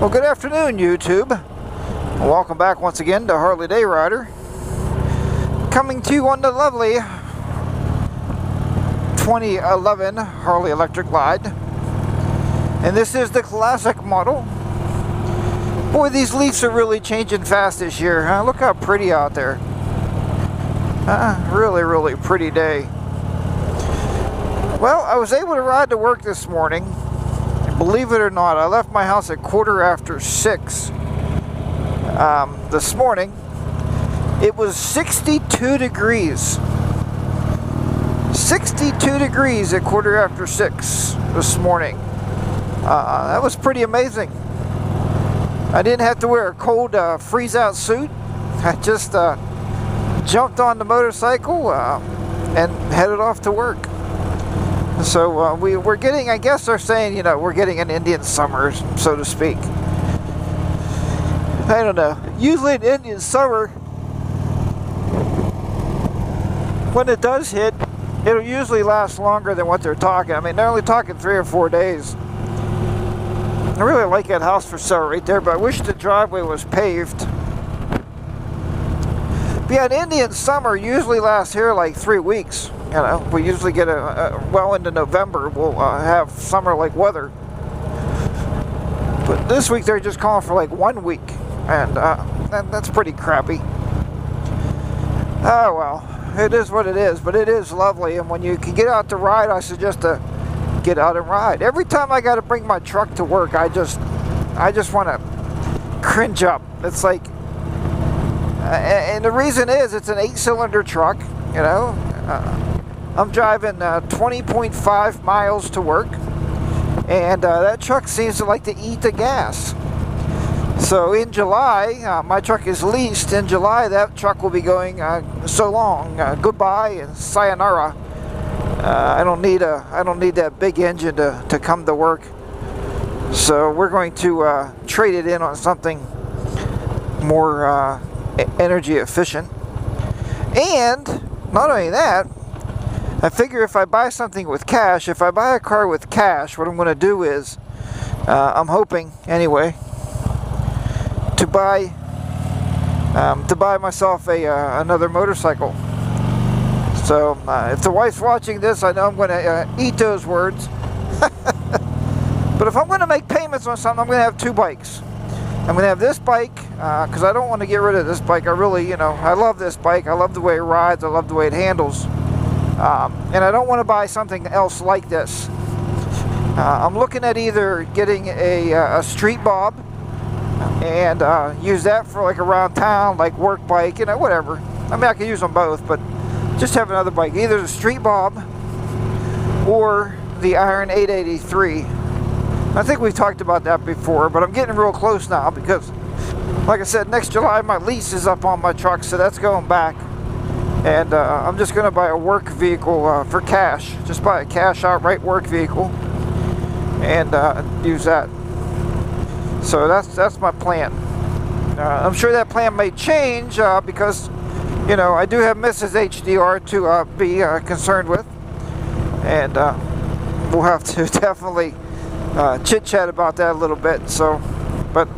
Well, good afternoon, YouTube. Welcome back once again to Harley Day Rider. Coming to you on the lovely 2011 Harley Electric Glide. And this is the classic model. Boy, these leaves are really changing fast this year. Huh? Look how pretty out there. Really, really pretty day. Well, I was able to ride to work this morning. Believe it or not, I left my house at 6:15 this morning. It was 62 degrees. 62 degrees at 6:15 this morning. That was pretty amazing. I didn't have to wear a cold freeze-out suit. I just jumped on the motorcycle and headed off to work. So we're getting, I guess they're saying, you know, we're getting an Indian summer, so to speak. I don't know. Usually an Indian summer, when it does hit, it'll usually last longer than what they're talking. I mean, they're only talking 3 or 4 days. I really like that house for sale right there, but I wish the driveway was paved. But yeah, an Indian summer usually lasts here like 3 weeks. You know, we usually get well into November, we'll have summer-like weather. But this week they're just calling for like 1 week, and that's pretty crappy. Oh well, it is what it is, but it is lovely, and when you can get out to ride, I suggest to get out and ride. Every time I got to bring my truck to work, I just want to cringe up. It's like, and the reason is it's an 8-cylinder truck, you know. I'm driving 20.5 miles to work, and that truck seems to like to eat the gas. So in July, my truck is leased. In July, that truck will be going so long, goodbye and sayonara. I don't need that big engine to come to work. So we're going to trade it in on something more energy efficient. And not only that, I figure if I buy something with cash, if I buy a car with cash, what I'm going to do is, I'm hoping anyway, to buy myself another motorcycle. So if the wife's watching this, I know I'm going to eat those words. But if I'm going to make payments on something, I'm going to have 2 bikes. I'm going to have this bike because I don't want to get rid of this bike. I really, you know, I love this bike. I love the way it rides. I love the way it handles. And I don't want to buy something else like this. I'm looking at either getting a street bob and use that for like around town, like work bike, you know, whatever. I mean, I could use them both, but just have another bike. Either the street bob or the Iron 883. I think we've talked about that before, but I'm getting real close now because, like I said, next July my lease is up on my truck, so that's going back. And I'm just going to buy a work vehicle for cash. Just buy a cash outright work vehicle and use that. So that's my plan. I'm sure that plan may change because, you know, I do have Mrs. HDR to be concerned with. And we'll have to definitely chit-chat about that a little bit. So, but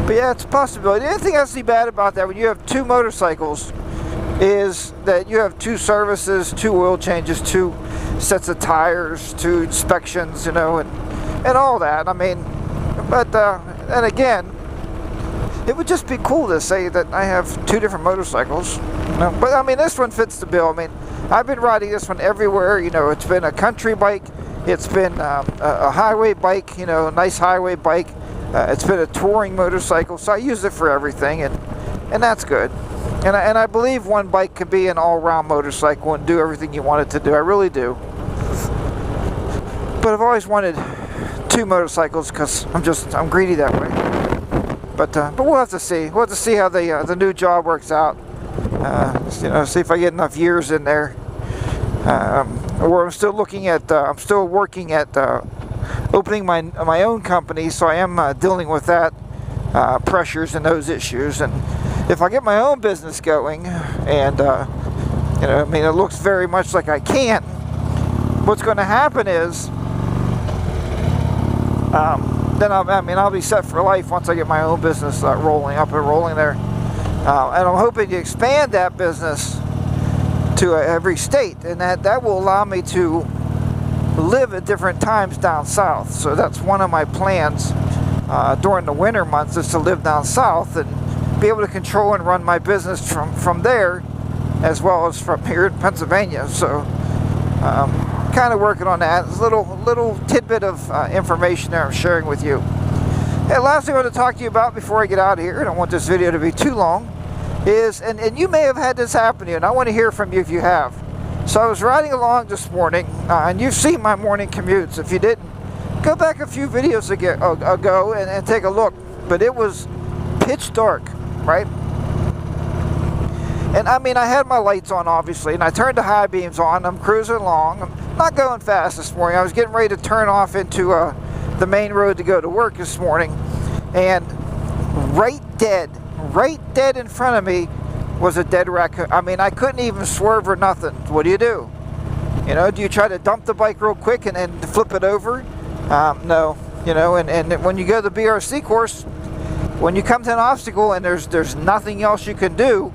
yeah, it's a possibility. The only thing I see bad about that when you have 2 motorcycles is that you have 2 services, 2 oil changes, 2 sets of tires, 2 inspections, you know, and all that. I mean, but and again, it would just be cool to say that I have 2 different motorcycles. You know? But I mean, this one fits the bill. I mean, I've been riding this one everywhere. You know, it's been a country bike, it's been a highway bike, you know, a nice highway bike. It's been a touring motorcycle, so I use it for everything, and that's good. And I believe one bike could be an all-round motorcycle and do everything you want it to do. I really do. But I've always wanted 2 motorcycles because I'm greedy that way. But we'll have to see. We'll have to see how the new job works out. You know, see if I get enough years in there. Or I'm still looking at. I'm still working at opening my own company, so I am dealing with that pressures and those issues. And if I get my own business going, and you know, I mean, it looks very much like I can't. What's going to happen is then I'll be set for life once I get my own business rolling up and rolling there. And I'm hoping to expand that business to every state, and that will allow me to live at different times down south. So that's one of my plans during the winter months, is to live down south and be able to control and run my business from there as well as from here in Pennsylvania. So kind of working on that. It's a little tidbit of information there I'm sharing with you. Hey, last thing I want to talk to you about before I get out of here, I don't want this video to be too long, is, and you may have had this happen to you, and I want to hear from you if you have. So I was riding along this morning, and you've seen my morning commutes. If you didn't, go back a few videos ago and take a look. But it was pitch dark, right? And I had my lights on, obviously, and I turned the high beams on. I'm cruising along. I'm not going fast this morning. I was getting ready to turn off into the main road to go to work this morning, and right dead in front of me was a dead raccoon. I couldn't even swerve or nothing. What do? You know, do you try to dump the bike real quick and then flip it over? No. You know, and when you go to the BRC course, when you come to an obstacle and there's nothing else you can do,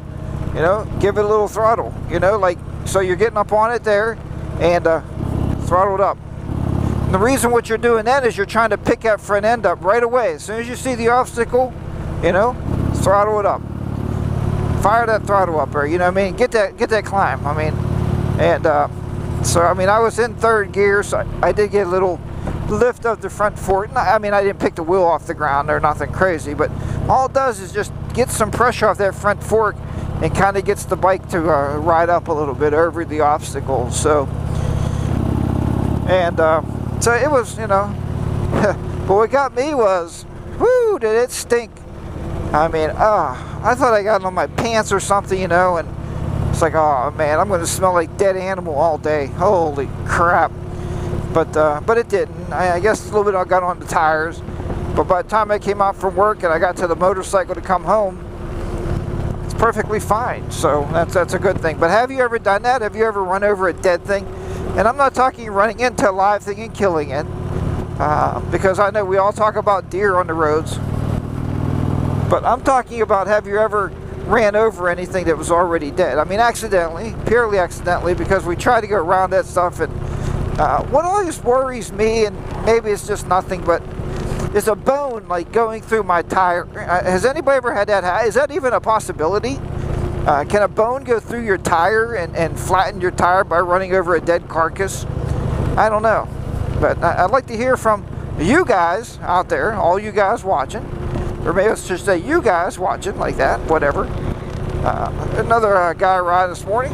you know, give it a little throttle. You know, like, so you're getting up on it there and throttle it up. And the reason what you're doing then is you're trying to pick that front end up right away. As soon as you see the obstacle, you know, throttle it up. Fire that throttle up there, you know what I mean? Get that climb. So I was in third gear, so I did get a little lift of the front fork. I didn't pick the wheel off the ground or nothing crazy, but all it does is just get some pressure off that front fork and kind of gets the bike to ride up a little bit over the obstacle. So, so it was, you know, but what got me was, whoo, did it stink. I thought I got it on my pants or something, you know, and it's like, oh man, I'm going to smell like dead animal all day. Holy crap. But it didn't. I guess a little bit I got on the tires. But by the time I came out from work and I got to the motorcycle to come home, it's perfectly fine. So that's a good thing. But have you ever done that? Have you ever run over a dead thing? And I'm not talking running into a live thing and killing it. Because I know we all talk about deer on the roads. But I'm talking about, have you ever ran over anything that was already dead? Accidentally, purely accidentally, because we try to go around that stuff. And what always worries me, and maybe it's just nothing, but is a bone like going through my tire. Has anybody ever had that? Is that even a possibility? Can a bone go through your tire and flatten your tire by running over a dead carcass? I don't know. But I'd like to hear from you guys out there, all you guys watching. Or maybe let's just say you guys watching, like that, whatever. Another guy ride this morning,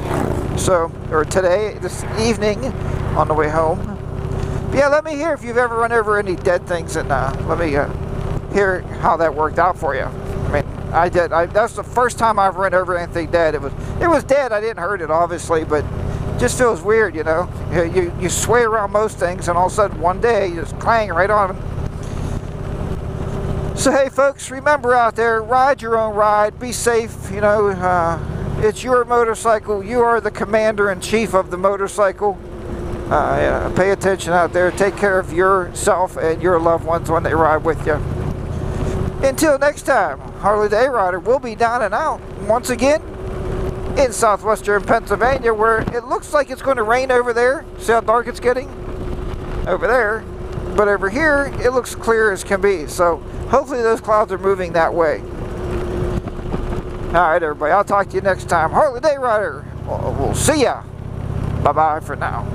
or today, this evening, on the way home. But yeah, let me hear if you've ever run over any dead things, and let me hear how that worked out for you. I did. That's the first time I've run over anything dead. It was dead. I didn't hurt it, obviously, but it just feels weird, you know. You sway around most things, and all of a sudden, one day, you just clang right on them. So hey folks, remember out there, ride your own ride, be safe, you know, it's your motorcycle, you are the commander-in-chief of the motorcycle. Pay attention out there, take care of yourself and your loved ones when they ride with you. Until next time, Harley the A-Rider will be down and out once again in southwestern Pennsylvania, where it looks like it's going to rain over there. See how dark it's getting? Over there. But over here, it looks clear as can be. So hopefully those clouds are moving that way. Alright everybody, I'll talk to you next time. Harley the A-Rider. We'll see ya. Bye-bye for now.